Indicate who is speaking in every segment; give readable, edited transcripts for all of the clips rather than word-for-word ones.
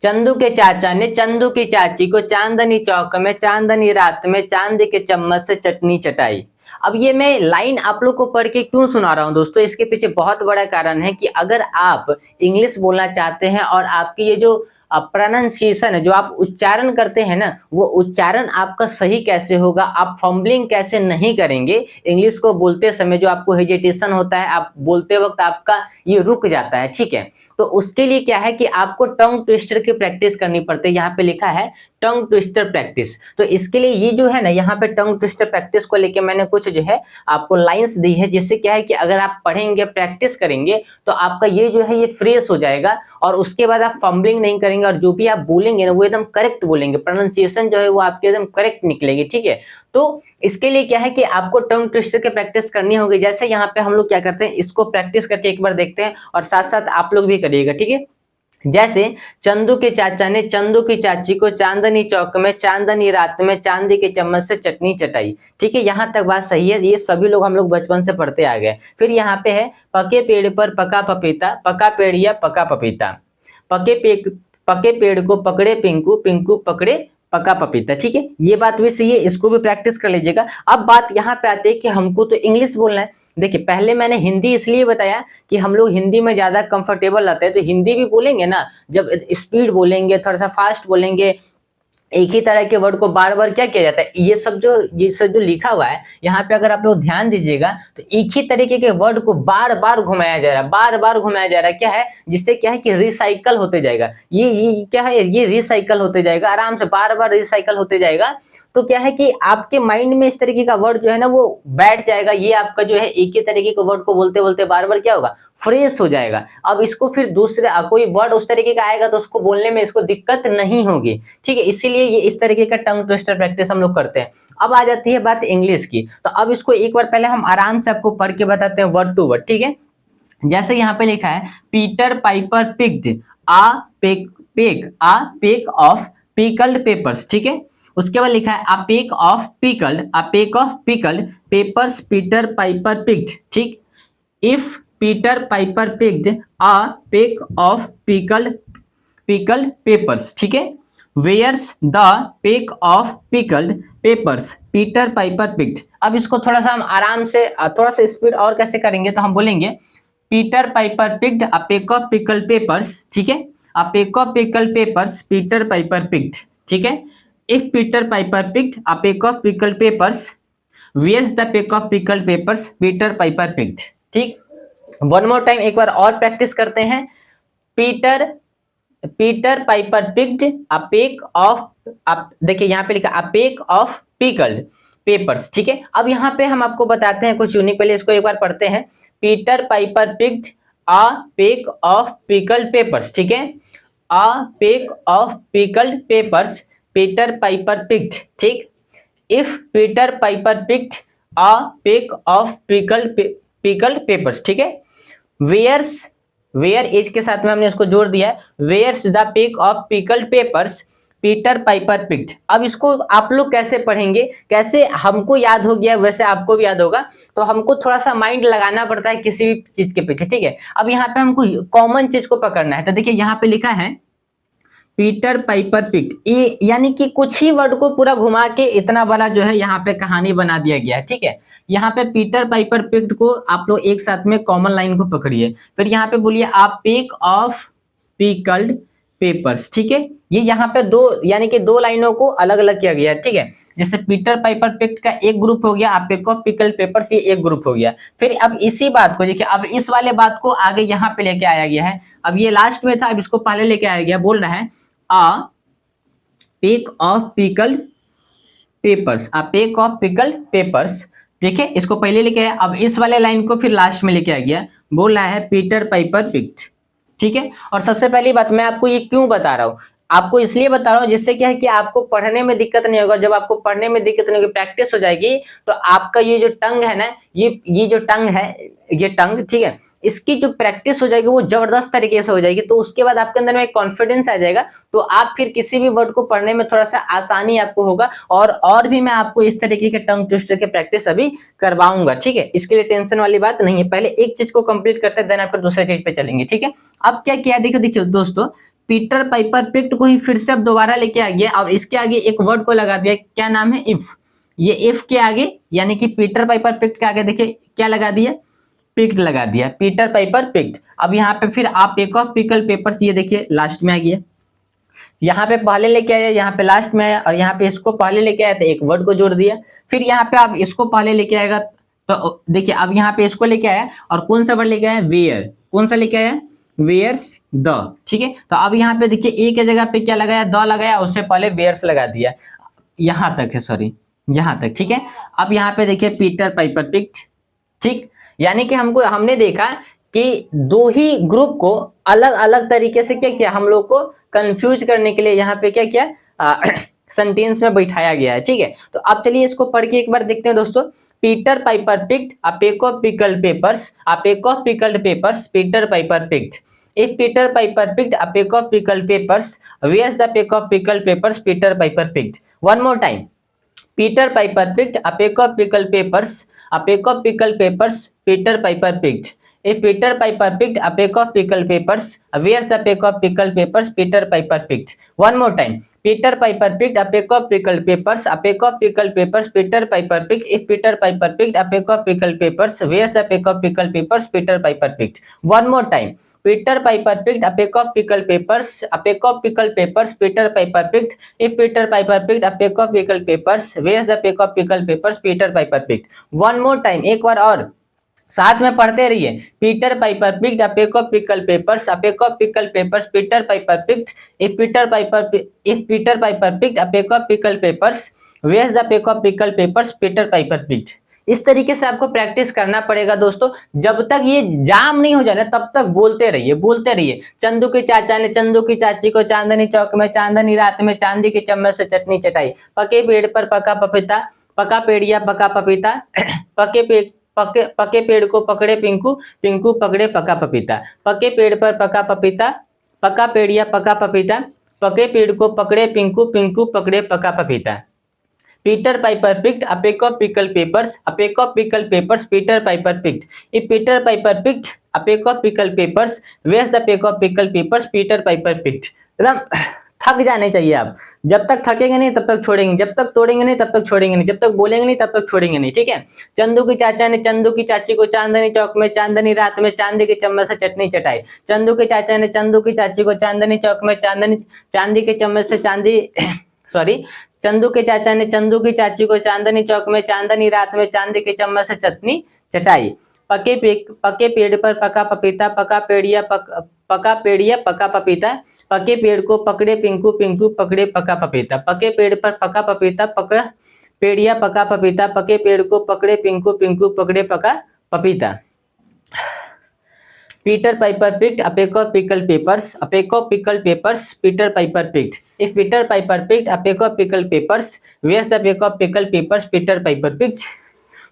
Speaker 1: चंदू के चाचा ने चंदू की चाची को चांदनी चौक में चांदनी रात में चांदी के चम्मच से चटनी चटाई। अब ये मैं लाइन आप लोग को पढ़ के क्यों सुना रहा हूँ दोस्तों, इसके पीछे बहुत बड़ा कारण है कि अगर आप इंग्लिश बोलना चाहते हैं और आपकी ये जो प्रोनाउंसिएशन है, जो आप उच्चारण करते हैं ना, वो उच्चारण आपका सही कैसे होगा, आप फंबलिंग कैसे नहीं करेंगे इंग्लिश को बोलते समय, जो आपको हेजिटेशन होता है, आप बोलते वक्त आपका ये रुक जाता है, ठीक है। तो उसके लिए क्या है कि आपको टंग ट्विस्टर की प्रैक्टिस करनी पड़ती है। यहाँ पे लिखा है टंग ट्विस्टर प्रैक्टिस। तो इसके लिए ये जो है ना, यहाँ पे टंग ट्विस्टर प्रैक्टिस को लेके मैंने कुछ जो है आपको लाइंस दी है, जिससे क्या है कि अगर आप पढ़ेंगे, प्रैक्टिस करेंगे, तो आपका ये जो है ये फ्रेश हो जाएगा और उसके बाद आप फंबलिंग नहीं करेंगे और जो भी आप बोलेंगे ना वो एकदम करेक्ट बोलेंगे, प्रोनाउंसिएशन जो है वो आपकी एकदम करेक्ट निकलेगी, ठीक है। तो इसके लिए क्या है कि आपको टंग ट्विस्टर की प्रैक्टिस करनी होगी। जैसे यहाँ पे हम लोग क्या करते हैं, इसको प्रैक्टिस करके एक बार देखते हैं और साथ साथ आप लोग भी करिएगा, ठीक है। जैसे चंदू के चाचा ने चंदू की चाची को चांदनी चौक में चांदनी रात में चांदी के चम्मच से चटनी चटाई, ठीक है। यहाँ तक बात सही है, ये सभी लोग हम लोग बचपन से पढ़ते आ गए। फिर यहाँ पे है पके पेड़ पर पका पपीता, पका पेड़ या पका पपीता, पके पेड़ को पकड़े पिंकू, पिंकू पकड़े पका पपीता, ठीक है। ये बात भी सही है, इसको भी प्रैक्टिस कर लीजिएगा। अब बात यहाँ पे आती है कि हमको तो इंग्लिश बोलना है। देखिए पहले मैंने हिंदी इसलिए बताया कि हम लोग हिंदी में ज्यादा कंफर्टेबल रहते हैं, तो हिंदी भी बोलेंगे ना, जब स्पीड बोलेंगे, थोड़ा सा फास्ट बोलेंगे, एक ही तरह के वर्ड को बार बार क्या किया जाता है, ये सब जो लिखा हुआ है यहाँ पे अगर आप लोग ध्यान दीजिएगा तो एक ही तरीके के वर्ड को बार बार घुमाया जा रहा है, बार बार घुमाया जा रहा है। क्या है, जिससे क्या है कि रिसाइकल होते जाएगा, ये क्या है, ये रिसाइकल होते जाएगा, आराम से बार बार रिसाइकल होते जाएगा। तो क्या है कि आपके माइंड में इस तरीके का वर्ड जो है ना वो बैठ जाएगा। ये आपका जो है एक ही तरीके के वर्ड को बोलते बोलते बार बार क्या होगा, फ्रेश हो जाएगा। अब इसको फिर दूसरे कोई वर्ड उस तरीके का आएगा तो उसको बोलने में इसको दिक्कत नहीं होगी, ठीक है। इसीलिए ये इस तरीके का टंग ट्विस्टर प्रैक्टिस हम लोग करते हैं। अब आ जाती है बात इंग्लिश की, तो अब इसको एक बार पहले हम आराम से आपको पढ़ के बताते हैं वर्ड टू वर्ड, ठीक है। जैसे यहाँ पे लिखा है Peter Piper picked a peck of pickled peppers, ठीक है। उसके बाद लिखा है a peck of pickled peppers Peter Piper picked, ठीक। If Peter Piper picked a peck of pickled peppers, ठीक है, where's the peck of pickled peppers Peter Piper picked. अब इसको थोड़ा सा हम आराम से थोड़ा सा स्पीड और कैसे करेंगे, तो हम बोलेंगे Peter Piper picked a peck of pickled peppers, ठीक है, a peck of pickled peppers Peter Piper picked, ठीक है। If Peter Piper picked a peck of pickled peppers where's the peck of pickled peppers Peter Piper picked, ठीक। One more time, एक बार और practice करते हैं। Peter Piper picked a peck of, देखिए यहाँ पे लिखा a peck of pickled peppers, ठीक है। अब यहाँ पे हम आपको बताते हैं कुछ यूनिक, पहले इसको एक बार पढ़ते हैं। Peter Piper picked a peck of pickled peppers, ठीक है, a peck of pickled peppers Peter Piper picked, ठीक। If Peter Piper picked a peck of pickled peppers, ठीक है, वेयर एज के साथ में हमने इसको जोड़ दिया है, where's the peck of pickled peppers Peter Piper picked. अब इसको आप लोग कैसे पढ़ेंगे, कैसे हमको याद हो गया वैसे आपको भी याद होगा, तो हमको थोड़ा सा माइंड लगाना पड़ता है किसी भी चीज के पीछे, ठीक है। अब यहाँ पे हमको कॉमन चीज को पकड़ना है, तो देखिए यहाँ पे लिखा है पीटर पाइपर पिक्ड, ये यानी कि कुछ ही वर्ड को पूरा घुमा के इतना बड़ा जो है यहाँ पे कहानी बना दिया गया है, ठीक है। यहाँ पे पीटर पाइपर पिक्ड को आप लोग एक साथ में कॉमन लाइन को पकड़िए, फिर यहाँ पे बोलिए आप पेक ऑफ पिकल्ड पेपर्स, ठीक है। ये यहाँ पे दो यानी कि दो लाइनों को अलग अलग किया गया है, ठीक है। जैसे पीटर पाइपर पिक्ड का एक ग्रुप हो गया, आप पेक ऑफ पिकल्ड पेपर्स ये एक ग्रुप हो गया। फिर अब इसी बात को देखिए, अब इस वाले बात को आगे यहाँ पे लेके आया गया है। अब ये लास्ट में था, अब इसको पहले लेके आया गया, बोल रहा है a pack of pickled papers, a peck of pickled papers, देखिए इसको पहले लेके आया, अब इस वाले लाइन को फिर लास्ट में लेके आ गया, बोल रहा है पीटर पाइपर पिक्ड, ठीक है। और सबसे पहली बात मैं आपको ये क्यों बता रहा हूँ, आपको इसलिए बता रहा हूँ जिससे क्या है कि आपको पढ़ने में दिक्कत नहीं होगा। जब आपको पढ़ने में दिक्कत नहीं होगी, प्रैक्टिस हो जाएगी, तो आपका ये जो टंग है ना, ये जो टंग है, ये टंग, ठीक है, इसकी जो प्रैक्टिस हो जाएगी वो जबरदस्त तरीके से हो जाएगी। तो उसके बाद आपके अंदर में एक कॉन्फिडेंस आ जाएगा, तो आप फिर किसी भी वर्ड को पढ़ने में थोड़ा सा आसानी आपको होगा। और भी मैं आपको इस तरीके के टंग ट्विस्टर के प्रैक्टिस अभी करवाऊंगा, ठीक है। इसके लिए टेंशन वाली बात नहीं है, पहले एक चीज को कंप्लीट करते हैं, देन आपको दूसरे चीज पे चलेंगे, ठीक है। अब क्या किया, देखो दोस्तों, पीटर पाइपर पिक्ट को ही फिर से अब दोबारा लेके आ गया और इसके आगे एक वर्ड को लगा दिया, क्या नाम है, इफ। ये इफ के आगे यानी कि पीटर पाइपर पिक्ट के आगे देखिए क्या लगा दिया, पिक्ट लगा दिया, पीटर पाइपर पिक्ट। अब यहाँ पे फिर आप एक ऑफ पिकल पेपर्स, ये देखिए लास्ट में आ गया, यहाँ पे पहले लेके आया, यहाँ पे लास्ट में आया, और यहाँ पे इसको पहले लेके आया तो एक वर्ड को जोड़ दिया। फिर यहाँ पे आप इसको पहले लेके आएगा तो देखिए अब यहाँ पे इसको लेके आया और कौन सा वर्ड लेके आया, वेयर। कौन सा लेके आया, वेयर्स द, ठीक है। तो अब यहाँ पे देखिए ए के जगह पे क्या लगाया, द लगाया, उससे पहले वेयर्स लगा दिया, यहाँ तक है, सॉरी यहाँ तक, ठीक है। अब यहाँ पे देखिए पीटर पाइपर पिक्ट, ठीक। यानी कि हमने देखा कि दो ही ग्रुप को अलग अलग तरीके से क्या किया, हम लोग को कंफ्यूज करने के लिए यहाँ पे क्या किया, सेंटेंस में बैठाया गया है, ठीक है। तो अब चलिए इसको पढ़ के एक बार देखते हैं दोस्तों। Peter Piper picked a peck of pickled papers, a peck of pickled peppers, Peter Piper picked. If Peter Piper picked a peck of pickled papers, where's the peck of pickled papers Peter Piper picked? One more time. Peter Piper picked a peck of pickled papers, a peck of pickled papers Peter Piper picked. If Peter Piper picked a peck of pickled papers, where's the peck of pickled papers Peter Piper picked? One more time. Peter Piper picked a peck of pickled papers, a peck of pickled papers Peter Piper picked. If Peter Piper picked a peck of pickled papers, where's the peck of pickled papers Peter Piper picked? One more time. Peter Piper picked a peck of pickled papers, a peck of pickled papers Peter Piper picked. If Peter Piper picked a peck of pickled papers, where's the peck of pickled papers Peter Piper picked? One more time, एक बार और साथ में पढ़ते रहिए। Peter Piper picked a peck of pickle peppers, a peck of pickle peppers Peter Piper picked. If Peter Piper picked a peck of pickle peppers, where's the peck of pickle peppers Peter Piper picked. इस तरीके से आपको practice करना पड़ेगा दोस्तों। जब तक ये जाम नहीं हो जाए ना तब तक बोलते रहिए, बोलते रहिए। चंदू के चाचा ने चंदू की चाची को चांदनी चौक में चांदनी रात में चांदी की चम्मच से चटनी चटाई। पके पेड़ पर पका पपीता, पका पेड़िया पका पपीता, पके पेड़ को पकड़े पिंकू, पिंकू पकड़े पका पपीता। पके पेड़ पर पका पपीता, पका पेड़िया पका पपीता, पके पेड़ को पकड़े पिंकू, पिंकू पकड़े पका पपीता। Peter Piper picked a peck of pickle peppers, a peck of pickle peppers Peter Piper picked. If Peter Piper picked a peck of pickle peppers, where's the peck of pickle peppers Peter Piper picked. एकदम थक जाने चाहिए आप। जब तक थकेंगे नहीं तब तक छोड़ेंगे, जब तक तोड़ेंगे नहीं तब तक छोड़ेंगे नहीं, जब तक बोलेंगे नहीं तब तक छोड़ेंगे नहीं, ठीक है। चंदू की चाचा ने चंदू की चाची को चांदनी चौक में चांदनी रात में चांदी की चम्मच से चटनी चटाई। चंदू के चाचा ने चंदू की चाची को चांदनी चौक में चांदी के चम्मच से सॉरी चंदू के चाचा ने चंदू की चाची को चांदनी चौक में चांदनी रात में चांदी की चम्मच से चटनी चटाई। पके पेड़ पर पका पपीता, पका पेड़िया पका पपीता। पके पेड़ को पकड़े पिंकू, पिंकू पकड़े पका पपीता। पके पेड़ पर पका पपीता, पका पेड़िया पका पपीता। पके पेड़ को पकड़े पिंकू, पिंकू पकड़े पका पपीता। Peter Piper picked a peck of pickled papers, a peck of pickled papers Peter Piper picked. If Peter Piper picked a peck of pickled papers, where's the peck of pickled papers Peter Piper picked?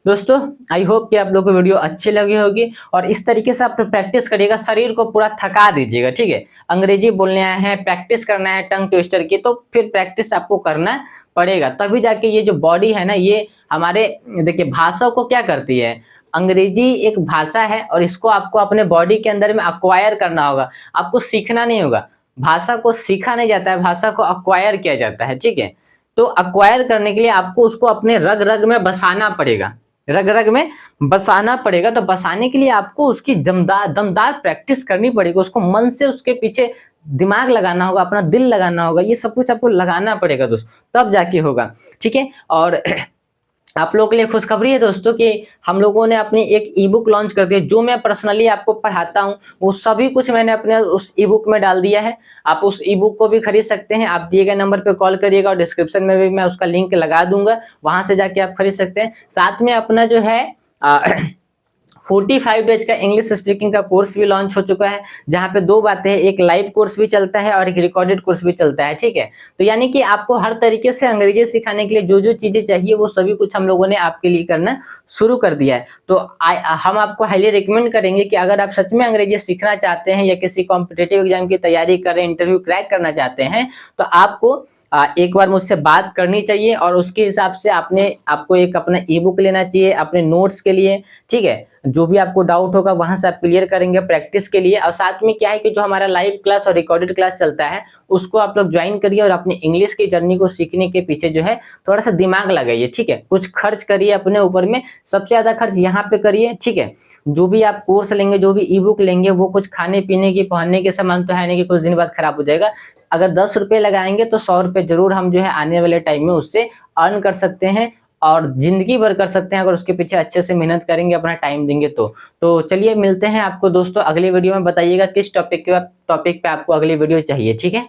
Speaker 1: दोस्तों I hope कि आप लोगों को video अच्छी लगी होगी और इस तरीके से आप प्रैक्टिस करिएगा, शरीर को पूरा थका दीजिएगा, ठीक है। अंग्रेजी बोलने आए हैं, प्रैक्टिस करना है टंग ट्विस्टर की, तो फिर प्रैक्टिस आपको करना पड़ेगा, तभी जाके ये जो बॉडी है ना, ये हमारे देखिए भाषा को क्या करती है। अंग्रेजी एक भाषा है और इसको आपको अपने बॉडी के अंदर में अक्वायर करना होगा, आपको सीखना नहीं होगा। भाषा को सीखा नहीं जाता है, भाषा को अक्वायर किया जाता है, ठीक है। तो अक्वायर करने के लिए आपको उसको अपने रग रग में बसाना पड़ेगा, रग रग में बसाना पड़ेगा। तो बसाने के लिए आपको उसकी दमदार प्रैक्टिस करनी पड़ेगी, उसको मन से उसके पीछे दिमाग लगाना होगा, अपना दिल लगाना होगा, ये सब कुछ आपको लगाना पड़ेगा दोस्तों, तब जाके होगा, ठीक है। और आप लोगों के लिए खुशखबरी है दोस्तों कि हम लोगों ने अपनी एक ई बुक लॉन्च कर दी है। जो मैं पर्सनली आपको पढ़ाता हूँ वो सभी कुछ मैंने अपने उस ई बुक में डाल दिया है। आप उस ई बुक को भी खरीद सकते हैं, आप दिए गए नंबर पे कॉल करिएगा और डिस्क्रिप्शन में भी मैं उसका लिंक लगा दूंगा, वहां से जाके आप खरीद सकते हैं। साथ में अपना जो है 45 डेज का इंग्लिश स्पीकिंग का कोर्स भी लॉन्च हो चुका है, जहां पे दो बातें हैं, एक लाइव कोर्स भी चलता है और एक रिकॉर्डेड कोर्स भी चलता है, ठीक है। तो यानी कि आपको हर तरीके से अंग्रेजी सिखाने के लिए जो जो चीजें चाहिए वो सभी कुछ हम लोगों ने आपके लिए करना शुरू कर दिया है। तो हम आपको हाईली रिकमेंड करेंगे कि अगर आप सच में अंग्रेजी सीखना चाहते हैं या किसी कॉम्पिटेटिव एग्जाम की तैयारी कर रहे हैं, इंटरव्यू क्रैक करना चाहते हैं, तो आपको एक बार मुझसे बात करनी चाहिए और उसके हिसाब से आपको एक अपना ई बुक लेना चाहिए अपने नोट्स के लिए, ठीक है। जो भी आपको डाउट होगा वहां से आप क्लियर करेंगे प्रैक्टिस के लिए। और साथ में क्या है कि जो हमारा लाइव क्लास और रिकॉर्डेड क्लास चलता है उसको आप लोग ज्वाइन करिए और अपने इंग्लिश की जर्नी को सीखने के पीछे जो है थोड़ा सा दिमाग लगाइए, ठीक है। कुछ खर्च करिए अपने ऊपर में, सबसे ज्यादा खर्च यहाँ पे करिए, ठीक है। जो भी आप कोर्स लेंगे, जो भी ई बुक लेंगे, वो कुछ खाने पीने की पहनने के सामान तो है नहीं कि कुछ दिन बाद खराब हो जाएगा। अगर 10 रुपए लगाएंगे तो 100 रुपए जरूर हम जो है आने वाले टाइम में उससे अर्न कर सकते हैं और जिंदगी भर कर सकते हैं अगर उसके पीछे अच्छे से मेहनत करेंगे, अपना टाइम देंगे तो चलिए मिलते हैं आपको दोस्तों अगली वीडियो में। बताइएगा किस टॉपिक पे आपको अगली वीडियो चाहिए, ठीक है।